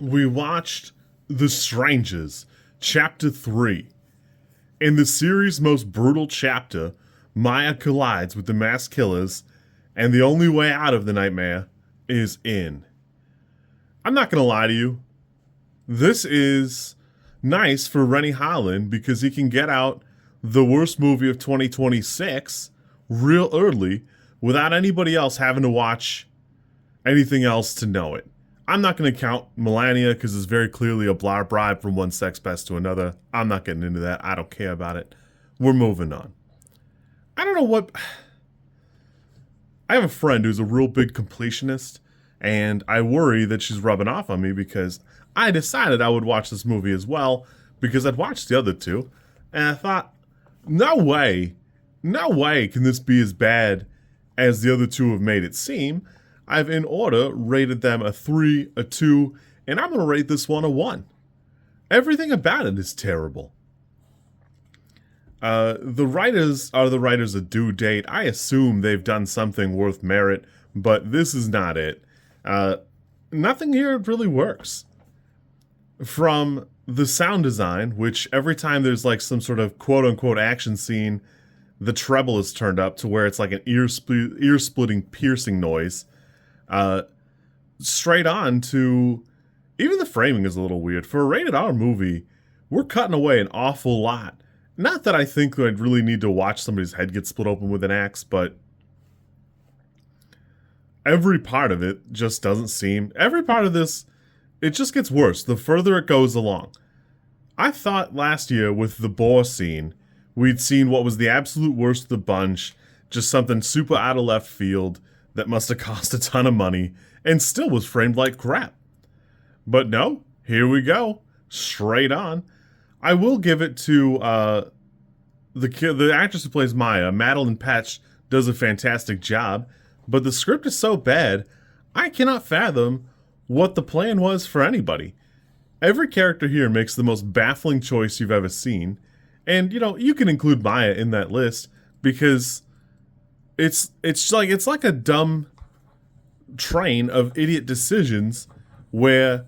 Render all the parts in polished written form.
we watched The Strangers, Chapter 3. In the series' most brutal chapter, Maya collides with the mass killers, and the only way out of the nightmare is in. I'm not gonna lie to you. This is nice for Renny Harlin because he can get out the worst movie of 2026 real early without anybody else having to watch anything else to know it. I'm not going to count Melania because it's very clearly a bribe from one sex pest to another. I'm not getting into that. I don't care about it. We're moving on. I don't know what... I have a friend who's a real big completionist, and I worry that she's rubbing off on me because I decided I would watch this movie as well because I'd watched the other two, and I thought, no way can this be as bad as the other two have made it seem. I've in order rated them a 3, a 2, and I'm going to rate this one a 1. Everything about it is terrible. The writers are the writers of Due Date. I assume they've done something worth merit, but this is not it. Nothing here really works. From the sound design, which every time there's like some sort of quote-unquote action scene, the treble is turned up to where it's like an ear-splitting, piercing noise. Straight on to... Even the framing is a little weird. For a rated R movie, we're cutting away an awful lot. Not that I think I'd really need to watch somebody's head get split open with an axe, but every part of it just doesn't seem... Every part of this, it just gets worse the further it goes along. I thought last year with the boar scene, we'd seen what was the absolute worst of the bunch, just something super out of left field that must have cost a ton of money and still was framed like crap. But no, here we go. Straight on. I will give it to the actress who plays Maya, Madelaine Petsch, does a fantastic job, but the script is so bad, I cannot fathom what the plan was for anybody. Every character here makes the most baffling choice you've ever seen, and you can include Maya in that list because it's like a dumb train of idiot decisions where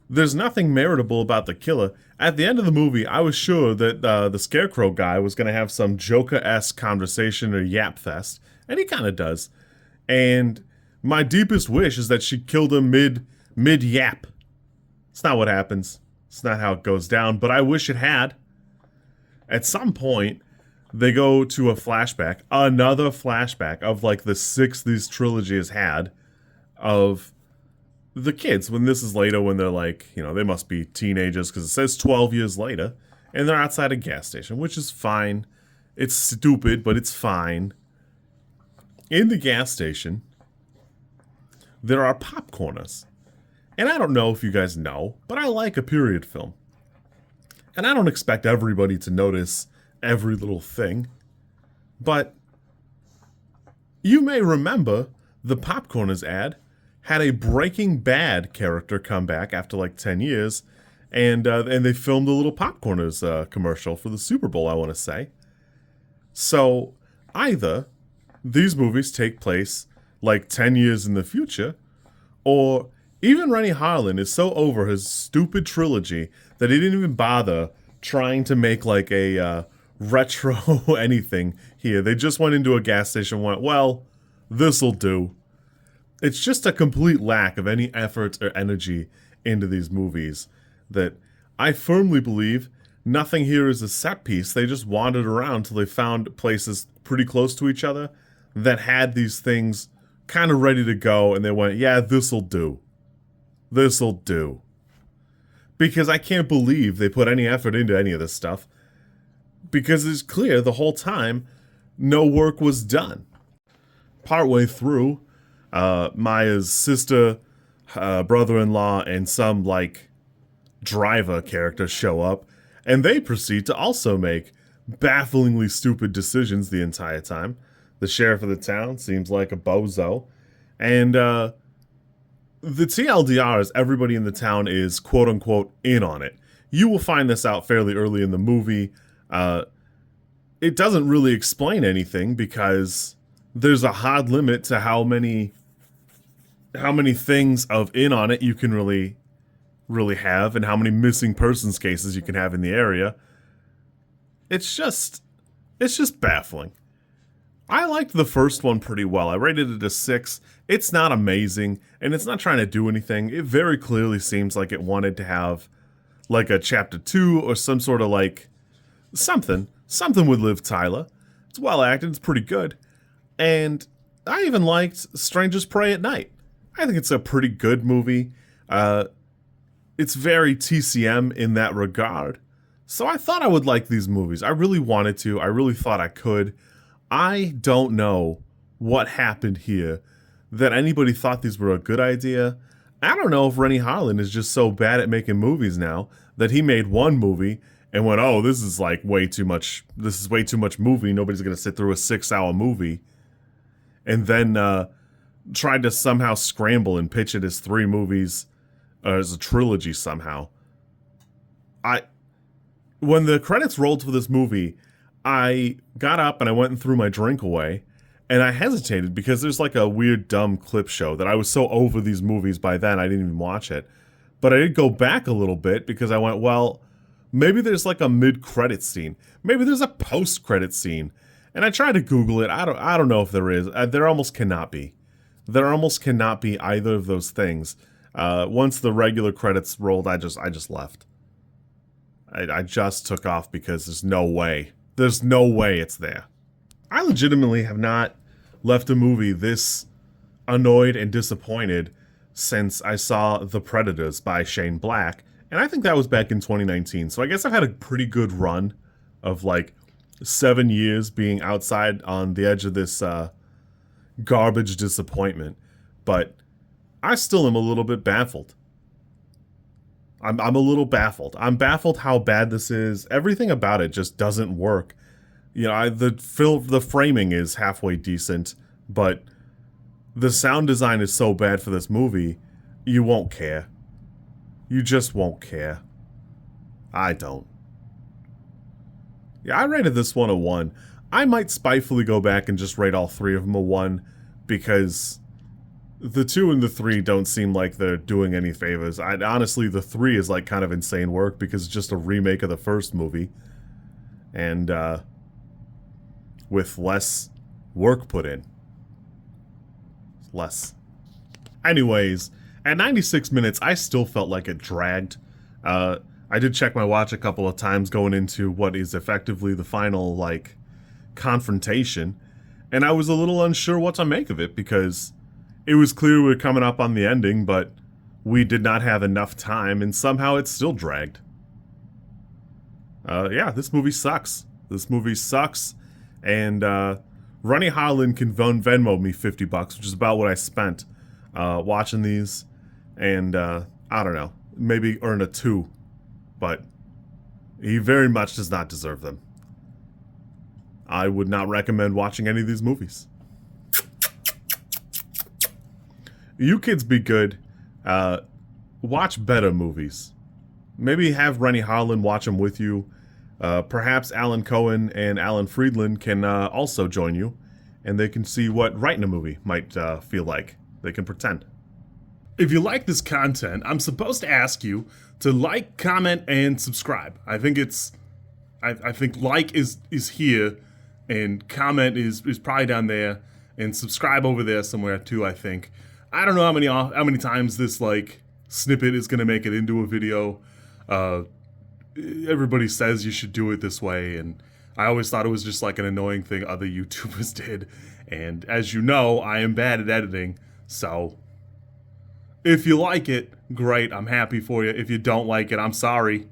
there's nothing meritable about the killer. At the end of the movie, I was sure that the Scarecrow guy was going to have some Joker-esque conversation or yap fest, and he kind of does. And my deepest wish is that she killed him mid-yap. It's not what happens. It's not how it goes down, but I wish it had. At some point, they go to a flashback, another flashback of like the 6th this trilogy has had of the kids. When this is later, when they're like, they must be teenagers because it says 12 years later, and they're outside a gas station, which is fine. It's stupid, but it's fine. In the gas station, there are popcorners. And I don't know if you guys know, but I like a period film. And I don't expect everybody to notice every little thing. But you may remember the Popcorners ad had a Breaking Bad character come back after like 10 years. And they filmed a little Popcorners commercial for the Super Bowl, I want to say. So either these movies take place like 10 years in the future, or even Renny Harlin is so over his stupid trilogy that he didn't even bother trying to make like a retro anything here. They just went into a gas station and went, well, this'll do. It's just a complete lack of any effort or energy into these movies that I firmly believe nothing here is a set piece. They just wandered around till they found places pretty close to each other that had these things kind of ready to go, and they went, yeah, this'll do. This'll do. Because I can't believe they put any effort into any of this stuff. Because it's clear the whole time no work was done. Partway through, Maya's sister, brother-in-law, and some, like, driver character show up, and they proceed to also make bafflingly stupid decisions the entire time. The sheriff of the town seems like a bozo, and the TLDR is everybody in the town is quote-unquote in on it. You will find this out fairly early in the movie. It doesn't really explain anything because there's a hard limit to how many things of in on it you can really really have and how many missing persons cases you can have in the area. It's just baffling. I liked the first one pretty well. I rated it a 6. It's not amazing, and it's not trying to do anything. It very clearly seems like it wanted to have like a chapter 2 or some sort of like something with Liv Tyler. It's well acted, it's pretty good. And I even liked Strangers Pray at Night. I think it's a pretty good movie. It's very TCM in that regard. So I thought I would like these movies. I really wanted to. I really thought I could. I don't know what happened here that anybody thought these were a good idea. I don't know if Renny Harlin is just so bad at making movies now that he made one movie and went, oh, this is like way too much. This is way too much movie. Nobody's going to sit through a 6-hour movie. And then tried to somehow scramble and pitch it as 3 movies, as a trilogy somehow. When the credits rolled for this movie, I got up and I went and threw my drink away, and I hesitated because there's like a weird dumb clip show that I was so over these movies by then I didn't even watch it. But I did go back a little bit because I went, well, maybe there's like a mid-credit scene. Maybe there's a post-credit scene. And I tried to Google it. I don't know if there is. There almost cannot be. There almost cannot be either of those things. Once the regular credits rolled, I just left. I just took off because there's no way. There's no way it's there. I legitimately have not left a movie this annoyed and disappointed since I saw The Predators by Shane Black, and I think that was back in 2019. So I guess I've had a pretty good run of like 7 years being outside on the edge of this garbage disappointment, but I still am a little bit baffled. I'm a little baffled. I'm baffled how bad this is. Everything about it just doesn't work. You know, the framing is halfway decent, but the sound design is so bad for this movie, you won't care. You just won't care. I don't. Yeah, I rated this one a 1. I might spitefully go back and just rate all 3 of them a 1 because the 2 and the 3 don't seem like they're doing any favors. Honestly, the 3 is like kind of insane work because it's just a remake of the first movie. And with less work put in. Less. Anyways, at 96 minutes, I still felt like it dragged. I did check my watch a couple of times going into what is effectively the final, like, confrontation, and I was a little unsure what to make of it because it was clear we were coming up on the ending, but we did not have enough time, and somehow it still dragged. Yeah, this movie sucks. This movie sucks, and Renny Harlin can Venmo me $50, which is about what I spent watching these, and I don't know, maybe earn a 2. But he very much does not deserve them. I would not recommend watching any of these movies. You kids be good. Watch better movies. Maybe have Renny Harlin watch them with you. Perhaps Alan Cohen and Alan Freedland can also join you, and they can see what writing a movie might feel like. They can pretend. If you like this content, I'm supposed to ask you to like, comment, and subscribe. I think like is here, and comment is probably down there, and subscribe over there somewhere too, I think. I don't know how many times this like snippet is gonna make it into a video. Everybody says you should do it this way, and I always thought it was just like an annoying thing other YouTubers did. And as you know, I am bad at editing, so if you like it, great, I'm happy for you. If you don't like it, I'm sorry.